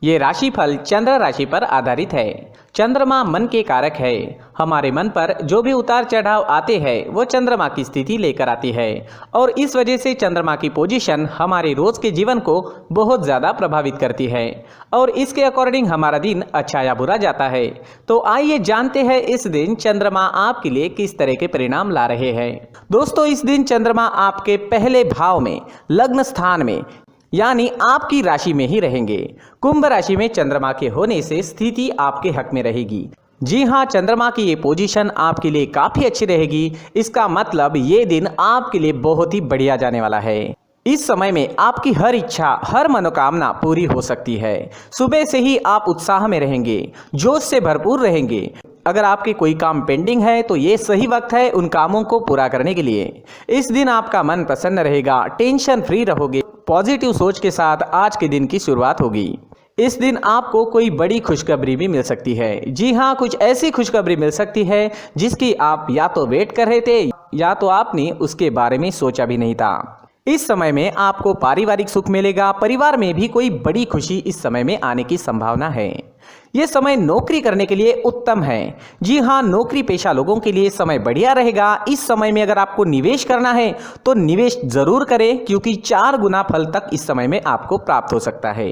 ये राशिफल चंद्र राशि पर आधारित है। चंद्रमा मन के कारक है। हमारे मन पर जो भी उतार चढ़ाव आते हैं वो चंद्रमा की स्थिति लेकर आती है और इस वजह से चंद्रमा की पोजीशन हमारे रोज के जीवन को बहुत ज़्यादा प्रभावित करती है और इसके अकॉर्डिंग हमारा दिन अच्छा या बुरा जाता है। तो आइए जानते हैं इस दिन चंद्रमा आपके लिए किस तरह के परिणाम ला रहे हैं। दोस्तों, इस दिन चंद्रमा आपके पहले भाव में लग्न स्थान में यानी आपकी राशि में ही रहेंगे। कुंभ राशि में चंद्रमा के होने से स्थिति आपके हक में रहेगी। जी हाँ, चंद्रमा की ये पोजीशन आपके लिए काफी अच्छी रहेगी। इसका मतलब ये दिन आपके लिए बहुत ही बढ़िया जाने वाला है। इस समय में आपकी हर इच्छा, हर मनोकामना पूरी हो सकती है। सुबह से ही आप उत्साह में रहेंगे, जोश से भरपूर रहेंगे। अगर आपके कोई काम पेंडिंग है तो ये सही वक्त है उन कामों को पूरा करने के लिए। इस दिन आपका मन प्रसन्न रहेगा, टेंशन फ्री रहोगे, पॉजिटिव सोच के साथ आज के दिन की शुरुआत होगी। इस दिन आपको कोई बड़ी खुशखबरी भी मिल सकती है। जी हाँ, कुछ ऐसी खुशखबरी मिल सकती है जिसकी आप या तो वेट कर रहे थे या तो आपने उसके बारे में सोचा भी नहीं था। इस समय में आपको पारिवारिक सुख मिलेगा। परिवार में भी कोई बड़ी खुशी इस समय में आने की संभावना है। ये समय नौकरी करने के लिए उत्तम है। जी हाँ, नौकरी पेशा लोगों के लिए समय बढ़िया रहेगा। इस समय में अगर आपको निवेश करना है तो निवेश जरूर करें क्योंकि 4 गुना फल तक इस समय में आपको प्राप्त हो सकता है।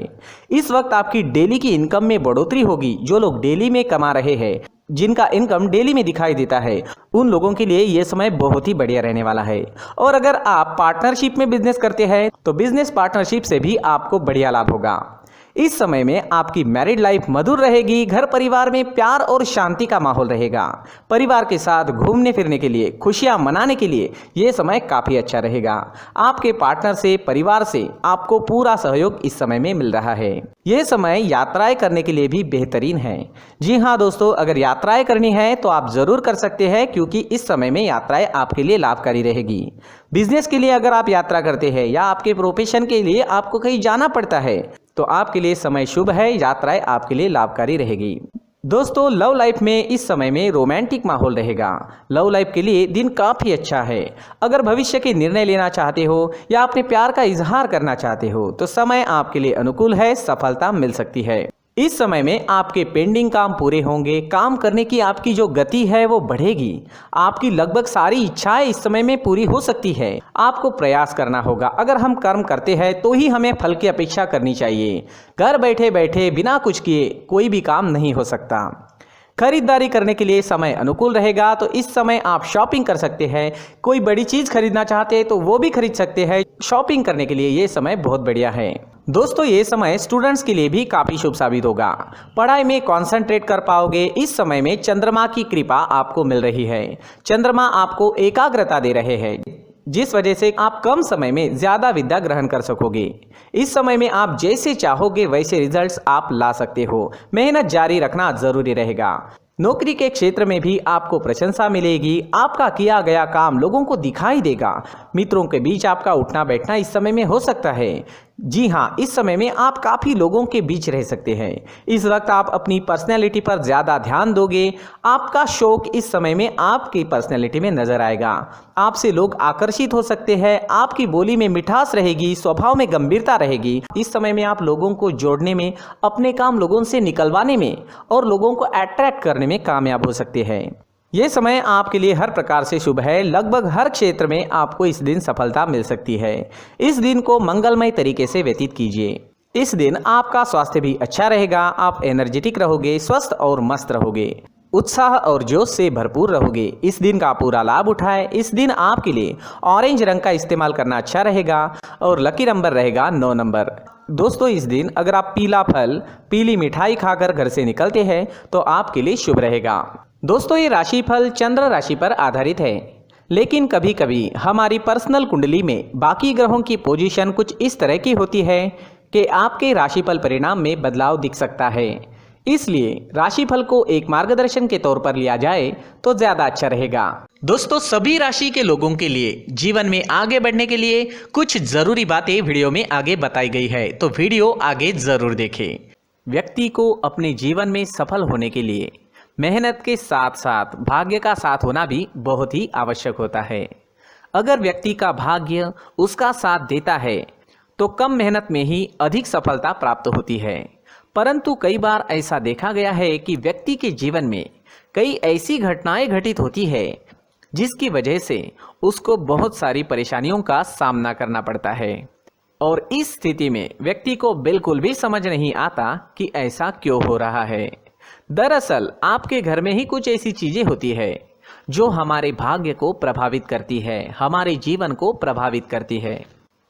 इस वक्त आपकी डेली की इनकम में बढ़ोतरी होगी। जो लोग डेली में कमा रहे हैं, जिनका इनकम डेली में दिखाई देता है, उन लोगों के लिए यह समय बहुत ही बढ़िया रहने वाला है। और अगर आप पार्टनरशिप में बिजनेस करते हैं तो बिजनेस पार्टनरशिप से भी आपको बढ़िया लाभ होगा। इस समय में आपकी मैरिड लाइफ मधुर रहेगी। घर परिवार में प्यार और शांति का माहौल रहेगा। परिवार के साथ घूमने फिरने के लिए, खुशियां मनाने के लिए ये समय काफ़ी अच्छा रहेगा। आपके पार्टनर से, परिवार से आपको पूरा सहयोग इस समय में मिल रहा है। ये समय यात्राएं करने के लिए भी बेहतरीन है। जी हाँ दोस्तों, अगर यात्राएं करनी है तो आप ज़रूर कर सकते हैं क्योंकि इस समय में यात्राएं आपके लिए लाभकारी रहेगी। बिजनेस के लिए अगर आप यात्रा करते हैं या आपके प्रोफेशन के लिए आपको कहीं जाना पड़ता है तो आपके लिए समय शुभ है। यात्राएं आपके लिए लाभकारी रहेगी। दोस्तों, लव लाइफ में इस समय में रोमांटिक माहौल रहेगा। लव लाइफ के लिए दिन काफ़ी अच्छा है। अगर भविष्य के निर्णय लेना चाहते हो या अपने प्यार का इजहार करना चाहते हो तो समय आपके लिए अनुकूल है, सफलता मिल सकती है। इस समय में आपके पेंडिंग काम पूरे होंगे। काम करने की आपकी जो गति है वो बढ़ेगी। आपकी लगभग सारी इच्छाएं इस समय में पूरी हो सकती है। आपको प्रयास करना होगा। अगर हम कर्म करते हैं तो ही हमें फल की अपेक्षा करनी चाहिए। घर बैठे बैठे बिना कुछ किए कोई भी काम नहीं हो सकता। खरीदारी करने के लिए समय अनुकूल रहेगा तो इस समय आप शॉपिंग कर सकते हैं। कोई बड़ी चीज़ खरीदना चाहते हैं तो वो भी खरीद सकते हैं। शॉपिंग करने के लिए ये समय बहुत बढ़िया है। दोस्तों, ये समय स्टूडेंट्स के लिए भी काफ़ी शुभ साबित होगा। पढ़ाई में कंसंट्रेट कर पाओगे। इस समय में चंद्रमा की कृपा आपको मिल रही है। चंद्रमा आपको एकाग्रता दे रहे हैं जिस वजह से आप कम समय में ज़्यादा विद्या ग्रहण कर सकोगे। इस समय में आप जैसे चाहोगे वैसे रिजल्ट्स आप ला सकते हो। मेहनत जारी रखना जरूरी रहेगा। नौकरी के क्षेत्र में भी आपको प्रशंसा मिलेगी। आपका किया गया काम लोगों को दिखाई देगा। मित्रों के बीच आपका उठना बैठना इस समय में हो सकता है। जी हाँ, इस समय में आप काफ़ी लोगों के बीच रह सकते हैं। इस वक्त आप अपनी पर्सनैलिटी पर ज़्यादा ध्यान दोगे। आपका शौक इस समय में आपकी पर्सनैलिटी में नजर आएगा। आपसे लोग आकर्षित हो सकते हैं। आपकी बोली में मिठास रहेगी, स्वभाव में गंभीरता रहेगी। इस समय में आप लोगों को जोड़ने में, अपने काम लोगों से निकलवाने में और लोगों को अट्रैक्ट करने में कामयाब हो सकते हैं। ये समय आपके लिए हर प्रकार से शुभ है। लगभग हर क्षेत्र में आपको इस दिन सफलता मिल सकती है। इस दिन को मंगलमय तरीके से व्यतीत कीजिए। इस दिन आपका स्वास्थ्य भी अच्छा रहेगा। आप एनर्जेटिक रहोगे, स्वस्थ और मस्त रहोगे, उत्साह और जोश से भरपूर रहोगे। इस दिन का पूरा लाभ उठाएं। इस दिन आपके लिए ऑरेंज रंग का इस्तेमाल करना अच्छा रहेगा और लकी नंबर रहेगा 9 नंबर। दोस्तों, इस दिन अगर आप पीला फल, पीली मिठाई खाकर घर से निकलते हैं तो आपके लिए शुभ रहेगा। दोस्तों, ये राशिफल चंद्र राशि पर आधारित है, लेकिन कभी कभी हमारी पर्सनल कुंडली में बाकी ग्रहों की पोजीशन कुछ इस तरह की होती है कि आपके राशिफल परिणाम में बदलाव दिख सकता है। इसलिए राशिफल को एक मार्गदर्शन के तौर पर लिया जाए तो ज़्यादा अच्छा रहेगा। दोस्तों, सभी राशि के लोगों के लिए जीवन में आगे बढ़ने के लिए कुछ ज़रूरी बातें वीडियो में आगे बताई गई है, तो वीडियो आगे ज़रूर देखें। व्यक्ति को अपने जीवन में सफल होने के लिए मेहनत के साथ साथ भाग्य का साथ होना भी बहुत ही आवश्यक होता है। अगर व्यक्ति का भाग्य उसका साथ देता है तो कम मेहनत में ही अधिक सफलता प्राप्त होती है। परंतु कई बार ऐसा देखा गया है कि व्यक्ति के जीवन में कई ऐसी घटनाएं घटित होती है जिसकी वजह से उसको बहुत सारी परेशानियों का सामना करना पड़ता है और इस स्थिति में व्यक्ति को बिल्कुल भी समझ नहीं आता कि ऐसा क्यों हो रहा है। दरअसल आपके घर में ही कुछ ऐसी चीजें होती है जो हमारे भाग्य को प्रभावित करती है, हमारे जीवन को प्रभावित करती है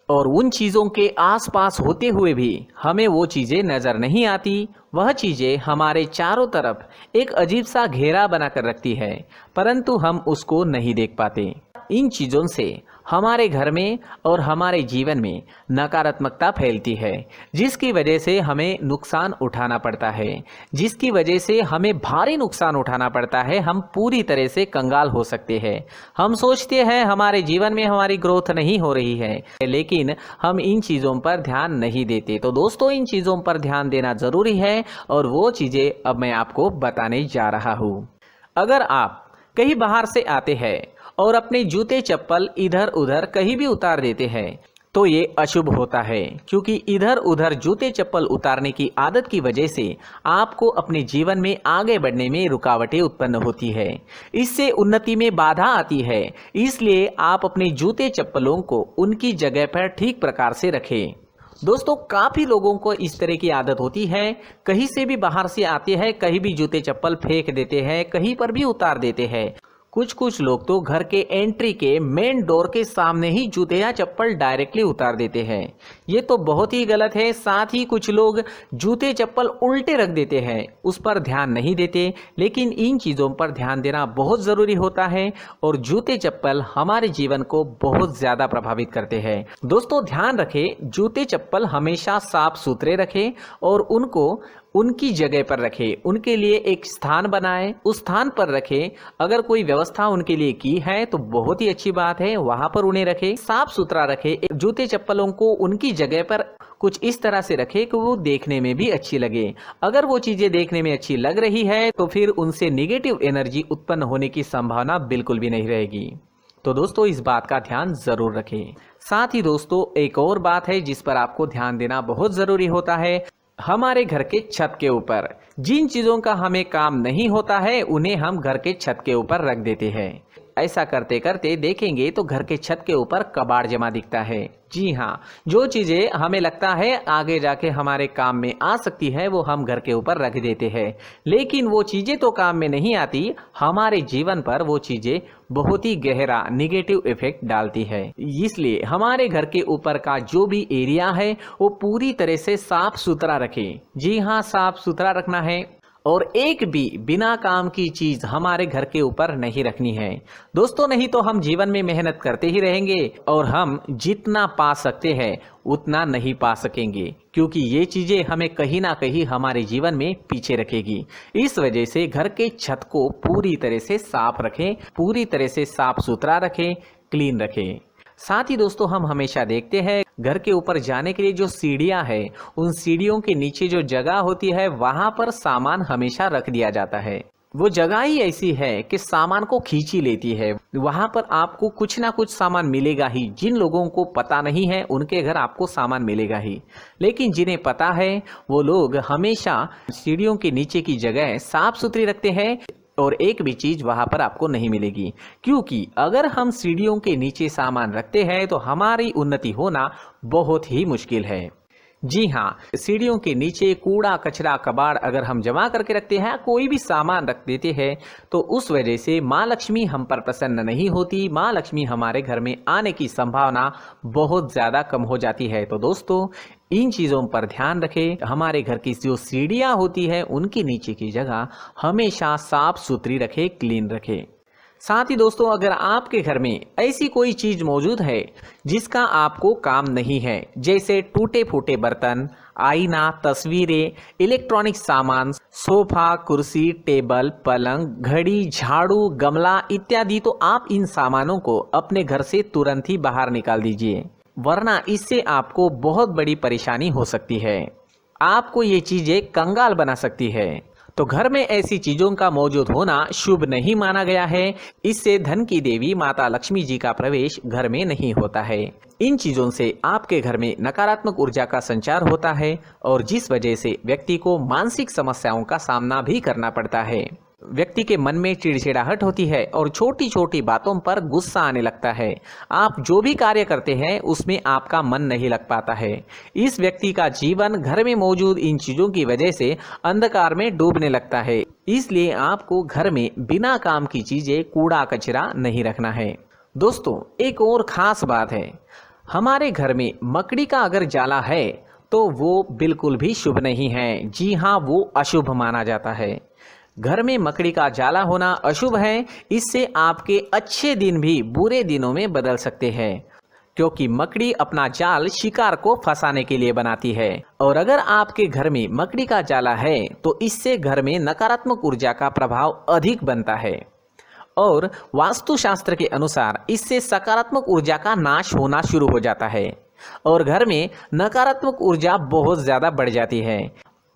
और उन चीज़ों के आसपास होते हुए भी हमें वो चीज़ें नज़र नहीं आती। वह चीज़ें हमारे चारों तरफ एक अजीब सा घेरा बनाकर रखती है, परंतु हम उसको नहीं देख पाते। इन चीज़ों से हमारे घर में और हमारे जीवन में नकारात्मकता फैलती है, जिसकी वजह से हमें नुकसान उठाना पड़ता है, जिसकी वजह से हमें भारी नुकसान उठाना पड़ता है। हम पूरी तरह से कंगाल हो सकते हैं। हम सोचते हैं हमारे जीवन में हमारी ग्रोथ नहीं हो रही है, लेकिन हम इन चीज़ों पर ध्यान नहीं देते। तो दोस्तों, इन चीज़ों पर ध्यान देना ज़रूरी है और वो चीज़ें अब मैं आपको बताने जा रहा हूँ। अगर आप कहीं बाहर से आते हैं और अपने जूते चप्पल इधर उधर कहीं भी उतार देते हैं तो ये अशुभ होता है, क्योंकि इधर उधर जूते चप्पल उतारने की आदत की वजह से आपको अपने जीवन में आगे बढ़ने में रुकावटें उत्पन्न होती है। इससे उन्नति में बाधा आती है। इसलिए आप अपने जूते चप्पलों को उनकी जगह पर ठीक प्रकार से रखें। दोस्तों, काफ़ी लोगों को इस तरह की आदत होती है, कहीं से भी बाहर से आते हैं, कहीं भी जूते चप्पल फेंक देते हैं, कहीं पर भी उतार देते हैं। कुछ लोग तो घर के एंट्री के मेन डोर के सामने ही जूते या चप्पल डायरेक्टली उतार देते हैं। ये तो बहुत ही गलत है। साथ ही कुछ लोग जूते चप्पल उल्टे रख देते हैं, उस पर ध्यान नहीं देते। लेकिन इन चीज़ों पर ध्यान देना बहुत ज़रूरी होता है और जूते चप्पल हमारे जीवन को बहुत ज़्यादा प्रभावित करते हैं। दोस्तों, ध्यान रखें, जूते चप्पल हमेशा साफ सुथरे रखें और उनको उनकी जगह पर रखें। उनके लिए एक स्थान बनाएं, उस स्थान पर रखें। अगर कोई व्यवस्था उनके लिए की है तो बहुत ही अच्छी बात है, वहां पर उन्हें रखें, साफ सुथरा रखें। जूते चप्पलों को उनकी जगह पर कुछ इस तरह से रखें कि वो देखने में भी अच्छी लगे। अगर वो चीजें देखने में अच्छी लग रही है तो फिर उनसे निगेटिव एनर्जी उत्पन्न होने की संभावना बिल्कुल भी नहीं रहेगी। तो दोस्तों, इस बात का ध्यान जरूर रखें। साथ ही दोस्तों, एक और बात है जिस पर आपको ध्यान देना बहुत जरूरी होता है। हमारे घर के छत के ऊपर जिन चीज़ों का हमें काम नहीं होता है उन्हें हम घर के छत के ऊपर रख देते हैं। ऐसा करते करते देखेंगे तो घर के छत के ऊपर कबाड़ जमा दिखता है। जी हाँ, जो चीज़ें हमें लगता है आगे जाके हमारे काम में आ सकती है वो हम घर के ऊपर रख देते हैं, लेकिन वो चीज़ें तो काम में नहीं आती। हमारे जीवन पर वो चीज़ें बहुत ही गहरा निगेटिव इफेक्ट डालती है। इसलिए हमारे घर के ऊपर का जो भी एरिया है वो पूरी तरह से साफ सुथरा रखें। जी हाँ, साफ सुथरा रखना है और एक भी बिना काम की चीज हमारे घर के ऊपर नहीं रखनी है। दोस्तों, नहीं तो हम जीवन में मेहनत करते ही रहेंगे और हम जितना पा सकते हैं उतना नहीं पा सकेंगे, क्योंकि ये चीजें हमें कहीं ना कहीं हमारे जीवन में पीछे रखेगी। इस वजह से घर के छत को पूरी तरह से साफ रखें, पूरी तरह से साफ सुथरा रखें, क्लीन रखें। साथ ही दोस्तों, हम हमेशा देखते हैं घर के ऊपर जाने के लिए जो सीढ़ियां है, उन सीढ़ियों के नीचे जो जगह होती है वहां पर सामान हमेशा रख दिया जाता है। वो जगह ही ऐसी है कि सामान को खींची लेती है। वहां पर आपको कुछ ना कुछ सामान मिलेगा ही। जिन लोगों को पता नहीं है उनके घर आपको सामान मिलेगा ही, लेकिन जिन्हें पता है वो लोग हमेशा सीढ़ियों के नीचे की जगह साफ सुथरी रखते हैं और एक भी चीज वहां पर आपको नहीं मिलेगी, क्योंकि अगर हम सीढ़ियों के नीचे सामान रखते हैं तो हमारी उन्नति होना बहुत ही मुश्किल है। जी हाँ, सीढ़ियों के नीचे कूड़ा कचरा कबाड़ अगर हम जमा करके रखते हैं, कोई भी सामान रख देते हैं, तो उस वजह से माँ लक्ष्मी हम पर प्रसन्न नहीं होती। माँ लक्ष्मी हमारे घर में आने की संभावना बहुत ज़्यादा कम हो जाती है। तो दोस्तों, इन चीज़ों पर ध्यान रखें। हमारे घर की जो सीढ़ियाँ होती है उनकी नीचे की जगह हमेशा साफ सुथरी रखें, क्लीन रखें। साथ ही दोस्तों, अगर आपके घर में ऐसी कोई चीज मौजूद है जिसका आपको काम नहीं है, जैसे टूटे फूटे बर्तन, आईना, तस्वीरें, इलेक्ट्रॉनिक सामान, सोफा, कुर्सी, टेबल, पलंग, घड़ी, झाड़ू, गमला इत्यादि, तो आप इन सामानों को अपने घर से तुरंत ही बाहर निकाल दीजिए, वरना इससे आपको बहुत बड़ी परेशानी हो सकती है। आपको ये चीजें कंगाल बना सकती है। तो घर में ऐसी चीजों का मौजूद होना शुभ नहीं माना गया है। इससे धन की देवी माता लक्ष्मी जी का प्रवेश घर में नहीं होता है। इन चीजों से आपके घर में नकारात्मक ऊर्जा का संचार होता है और जिस वजह से व्यक्ति को मानसिक समस्याओं का सामना भी करना पड़ता है। व्यक्ति के मन में चिड़चिड़ाहट होती है और छोटी छोटी बातों पर गुस्सा आने लगता है। आप जो भी कार्य करते हैं उसमें आपका मन नहीं लग पाता है। इस व्यक्ति का जीवन घर में मौजूद इन चीजों की वजह से अंधकार में डूबने लगता है। इसलिए आपको घर में बिना काम की चीजें, कूड़ा कचरा नहीं रखना है। दोस्तों, एक और खास बात है, हमारे घर में मकड़ी का अगर जाला है तो वो बिल्कुल भी शुभ नहीं है। जी हाँ, वो अशुभ माना जाता है। घर में मकड़ी का जाला होना अशुभ है। इससे आपके अच्छे दिन भी बुरे दिनों में बदल सकते हैं, क्योंकि मकड़ी अपना जाल शिकार को फंसाने के लिए बनाती है। और अगर आपके घर में मकड़ी का जाला है तो इससे घर में नकारात्मक ऊर्जा का प्रभाव अधिक बनता है और वास्तुशास्त्र के अनुसार इससे सकारात्मक ऊर्जा का नाश होना शुरू हो जाता है और घर में नकारात्मक ऊर्जा बहुत ज़्यादा बढ़ जाती है।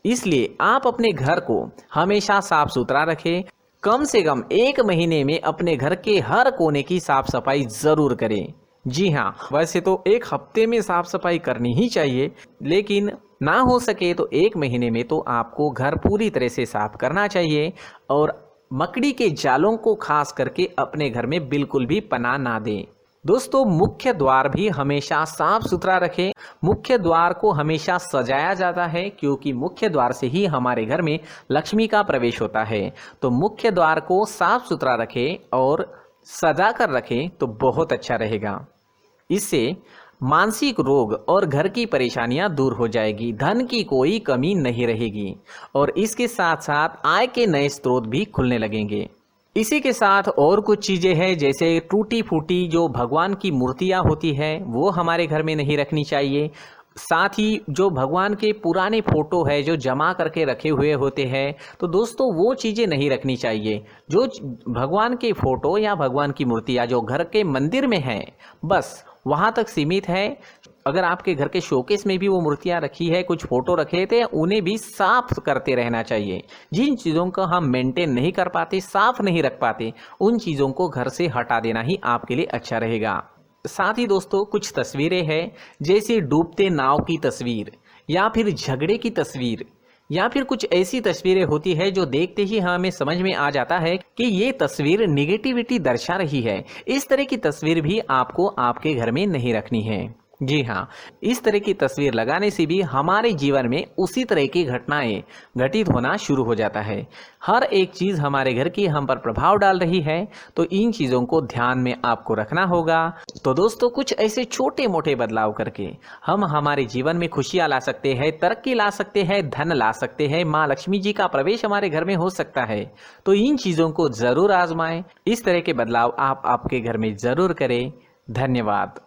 इसलिए आप अपने घर को हमेशा साफ सुथरा रखें। कम से कम 1 महीने में अपने घर के हर कोने की साफ सफाई जरूर करें। जी हाँ, वैसे तो 1 हफ्ते में साफ सफाई करनी ही चाहिए, लेकिन ना हो सके तो 1 महीने में तो आपको घर पूरी तरह से साफ करना चाहिए। और मकड़ी के जालों को खास करके अपने घर में बिल्कुल भी पनाह ना दें। दोस्तों, मुख्य द्वार भी हमेशा साफ सुथरा रखें। मुख्य द्वार को हमेशा सजाया जाता है, क्योंकि मुख्य द्वार से ही हमारे घर में लक्ष्मी का प्रवेश होता है। तो मुख्य द्वार को साफ सुथरा रखें और सजा कर रखें तो बहुत अच्छा रहेगा। इससे मानसिक रोग और घर की परेशानियां दूर हो जाएगी, धन की कोई कमी नहीं रहेगी और इसके साथ साथ आय के नए स्रोत भी खुलने लगेंगे। इसी के साथ और कुछ चीज़ें हैं, जैसे टूटी फूटी जो भगवान की मूर्तियां होती है वो हमारे घर में नहीं रखनी चाहिए। साथ ही जो भगवान के पुराने फोटो है जो जमा करके रखे हुए होते हैं, तो दोस्तों वो चीज़ें नहीं रखनी चाहिए। जो भगवान के फोटो या भगवान की मूर्तियाँ जो घर के मंदिर में हैं, बस वहाँ तक सीमित है। अगर आपके घर के शोकेस में भी वो मूर्तियाँ रखी है, कुछ फोटो रखे थे, उन्हें भी साफ करते रहना चाहिए। जिन चीज़ों को हम मेंटेन नहीं कर पाते, साफ नहीं रख पाते, उन चीज़ों को घर से हटा देना ही आपके लिए अच्छा रहेगा। साथ ही दोस्तों, कुछ तस्वीरें हैं, जैसे डूबते नाव की तस्वीर या फिर झगड़े की तस्वीर या फिर कुछ ऐसी तस्वीरें होती है जो देखते ही हमें समझ में आ जाता है कि ये तस्वीर निगेटिविटी दर्शा रही है। इस तरह की तस्वीर भी आपको आपके घर में नहीं रखनी है। जी हाँ, इस तरह की तस्वीर लगाने से भी हमारे जीवन में उसी तरह की घटनाएं घटित होना शुरू हो जाता है। हर एक चीज़ हमारे घर की हम पर प्रभाव डाल रही है, तो इन चीज़ों को ध्यान में आपको रखना होगा। तो दोस्तों, कुछ ऐसे छोटे मोटे बदलाव करके हम हमारे जीवन में खुशियाँ ला सकते हैं, तरक्की ला सकते हैं, धन ला सकते हैं, माँ लक्ष्मी जी का प्रवेश हमारे घर में हो सकता है। तो इन चीज़ों को ज़रूर आजमाएं। इस तरह के बदलाव आप आपके घर में ज़रूर करें। धन्यवाद।